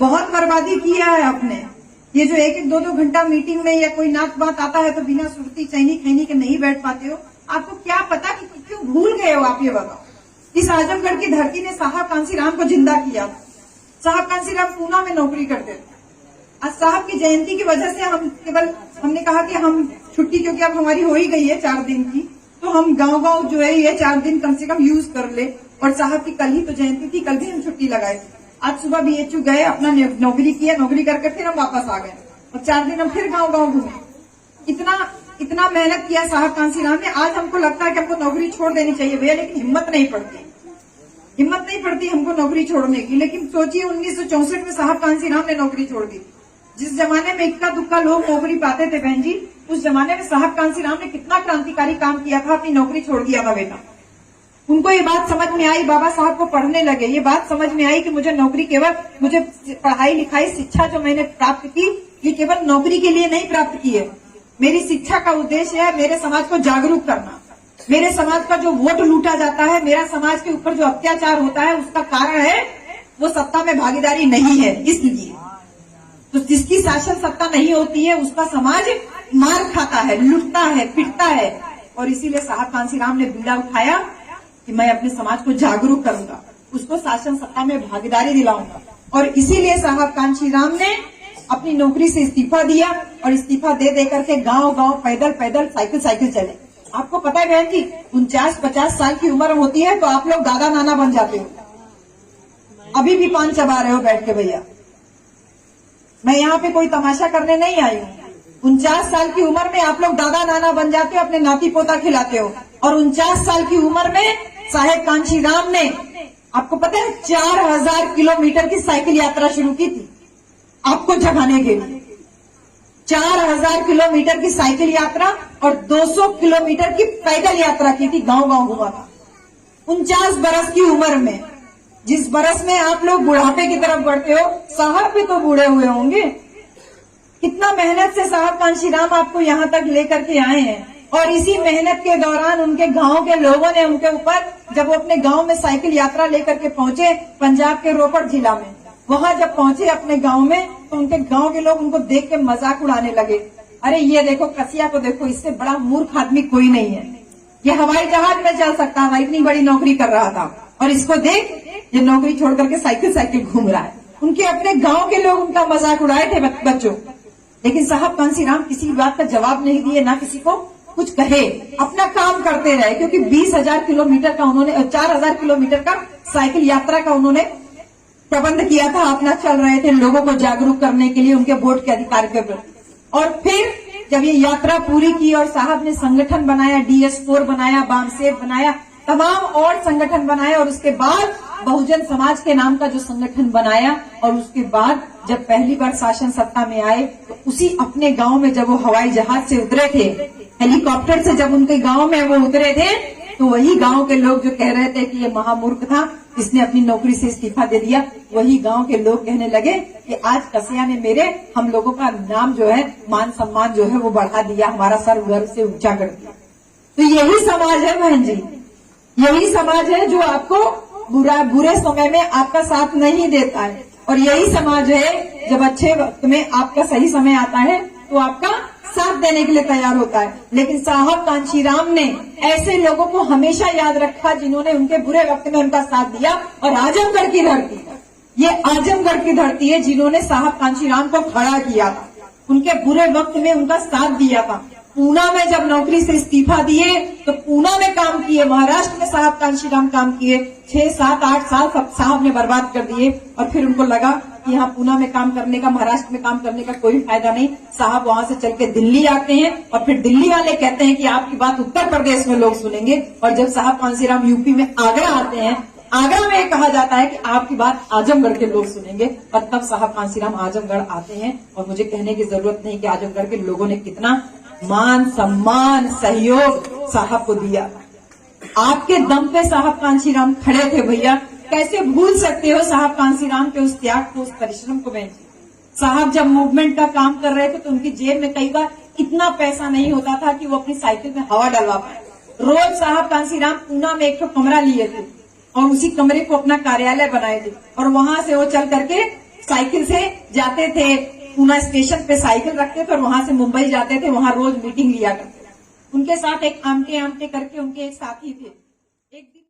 बहुत बर्बादी किया है आपने। ये जो एक एक दो दो घंटा मीटिंग में या कोई नात बात आता है तो बिना सुरती चैनी खैनी के नहीं बैठ पाते हो। आपको क्या पता कि क्यों भूल गए हो आप, ये बताओ। इस आजमगढ़ की धरती ने साहब कांसीराम को जिंदा किया। साहब कांसीराम पूना में नौकरी करते थे। आज साहब की जयंती की वजह से हमने कहा कि हम छुट्टी, क्योंकि अब हमारी हो ही गई है 4 दिन की, तो हम गांव जो है ये 4 दिन कम से कम यूज कर ले। और साहब की कल ही तो जयंती थी, कल भी हम छुट्टी लगाए थे। आज सुबह BHU गए, अपना नौकरी किया, नौकरी करके फिर हम वापस आ गए और 4 दिन हम फिर गांव घूमे। इतना मेहनत किया साहब कांसीराम ने। आज हमको लगता है कि हमको नौकरी छोड़ देनी चाहिए भैया, लेकिन हिम्मत नहीं पड़ती हमको नौकरी छोड़ने की। लेकिन सोचिए 1964 में साहब कांसीराम ने नौकरी छोड़ दी। जिस जमाने में इक्का दुक्का लोग नौकरी पाते थे बहन जी, उस जमाने में साहब कांसीराम ने कितना क्रांतिकारी काम किया था, अपनी नौकरी छोड़ दिया था बेटा। उनको ये बात समझ में आई, बाबा साहब को पढ़ने लगे, ये बात समझ में आई कि मुझे नौकरी केवल, मुझे पढ़ाई लिखाई शिक्षा जो मैंने प्राप्त की, ये केवल नौकरी के लिए नहीं प्राप्त की है। मेरी शिक्षा का उद्देश्य है मेरे समाज को जागरूक करना। मेरे समाज का जो वोट लूटा जाता है, मेरा समाज के ऊपर जो अत्याचार होता है, उसका कारण है वो सत्ता में भागीदारी नहीं है। इसलिए तो जिसकी शासन सत्ता नहीं होती है उसका समाज मार खाता है, लुटता है, पिटता है। और इसीलिए साहब कांसीराम ने बीड़ा उठाया कि मैं अपने समाज को जागरूक करूंगा, उसको शासन सत्ता में भागीदारी दिलाऊंगा। और इसीलिए साहब कांसीराम ने अपनी नौकरी से इस्तीफा दिया और इस्तीफा दे करके गांव पैदल साइकिल चले। आपको पता है बहन जी, 49-50 साल की उम्र होती है तो आप लोग दादा नाना बन जाते हो। अभी भी पान चबा रहे हो बैठ के भैया। मैं यहाँ पे कोई तमाशा करने नहीं आई हूँ। 49 साल की उम्र में आप लोग दादा नाना बन जाते हो, अपने नाती पोता खिलाते हो। और 49 साल की उम्र में साहेब कांशीराम ने, आपको पता है, 4000 किलोमीटर की साइकिल यात्रा शुरू की थी आपको जगाने के लिए। 4000 किलोमीटर की साइकिल यात्रा और 200 किलोमीटर की पैदल यात्रा की थी, गांव घुमा था। 49 बरस की उम्र में, जिस बरस में आप लोग बुढ़ापे की तरफ बढ़ते हो, साहब भी तो बूढ़े हुए होंगे। कितना मेहनत से साहब कांशीराम आपको यहाँ तक लेकर के आए हैं। और इसी मेहनत के दौरान उनके गांव के लोगों ने उनके ऊपर, जब वो अपने गांव में साइकिल यात्रा लेकर के पहुंचे पंजाब के रोपड़ जिला में, वहां जब पहुंचे अपने गांव में, तो उनके गांव के लोग उनको देख के मजाक उड़ाने लगे। अरे ये देखो कसिया को देखो, इससे बड़ा मूर्ख आदमी कोई नहीं है, ये हवाई जहाज में चल सकता था, इतनी बड़ी नौकरी कर रहा था। और इसको देख, ये नौकरी छोड़ करके साइकिल घूम रहा है। उनके अपने गांव के लोग उनका मजाक उड़ाए थे बच्चों। लेकिन साहब कांशीराम किसी बात का जवाब नहीं दिए, ना किसी को कुछ कहे, अपना काम करते रहे। क्योंकि 20,000 किलोमीटर का उन्होंने, 4000 किलोमीटर का साइकिल यात्रा का उन्होंने प्रबंध किया था। अपना चल रहे थे लोगों को जागरूक करने के लिए उनके वोट के अधिकार के प्रति। और फिर जब ये यात्रा पूरी की और साहब ने संगठन बनाया, DS4 बनाया, बामसेब बनाया, तमाम और संगठन बनाए, और उसके बाद बहुजन समाज के नाम का जो संगठन बनाया, और उसके बाद जब पहली बार शासन सत्ता में आए तो उसी अपने गांव में जब वो हवाई जहाज से उतरे थे, हेलीकॉप्टर से जब उनके गांव में वो उतरे थे, तो वही गांव के लोग जो कह रहे थे कि ये महामूर्ख था, इसने अपनी नौकरी से इस्तीफा दे दिया, वही गांव के लोग कहने लगे कि आज कसिया ने हम लोगों का नाम जो है, मान सम्मान जो है वो बढ़ा दिया, हमारा सर गर्व से ऊंचा कर दिया। तो यही समाज है बहन जी, यही समाज है जो आपको बुरे समय में आपका साथ नहीं देता है। और यही समाज है जब अच्छे वक्त में आपका सही समय आता है तो आपका साथ देने के लिए तैयार होता है। लेकिन साहब कांशीराम ने ऐसे लोगों को हमेशा याद रखा जिन्होंने उनके बुरे वक्त में उनका साथ दिया। और आजमगढ़ की धरती, ये आजमगढ़ की धरती है जिन्होंने साहब कांशीराम को खड़ा किया था, उनके बुरे वक्त में उनका साथ दिया था। पूना में जब नौकरी से इस्तीफा दिए तो पूना में काम किए, महाराष्ट्र में साहब कांशीराम काम किए। 6, 7, 8 साल साहब ने बर्बाद कर दिए। और फिर उनको लगा कि यहाँ पूना में काम करने का, महाराष्ट्र में काम करने का कोई फायदा नहीं। साहब वहां से चल के दिल्ली आते हैं और फिर दिल्ली वाले कहते हैं कि आपकी बात उत्तर प्रदेश में लोग सुनेंगे। और जब साहब कांशीराम यूपी में आगरा आते हैं, आगरा में कहा जाता है कि आपकी बात आजमगढ़ के लोग सुनेंगे। और तब साहब कांशीराम आजमगढ़ आते हैं। और मुझे कहने की जरूरत नहीं कि आजमगढ़ के लोगों ने कितना मान सम्मान सहयोग साहब को दिया। आपके दम पे साहब कांशीराम खड़े थे भैया। कैसे भूल सकते हो साहब कांशीराम के उस त्याग को, उस परिश्रम को। बहन साहब जब मूवमेंट का काम कर रहे थे तो उनकी जेब में कई बार इतना पैसा नहीं होता था कि वो अपनी साइकिल में हवा डलवा पाए। रोज साहब कांशीराम पूना में एक कमरा लिए थे और उसी कमरे को अपना कार्यालय बनाए थे। और वहां से वो चल करके साइकिल से जाते थे, पूना स्टेशन पे साइकिल रखते थे और वहां से मुंबई जाते थे, वहां रोज मीटिंग लिया करते थे। उनके साथ एक आमटे आमटे करके उनके एक साथी थे। एक दिन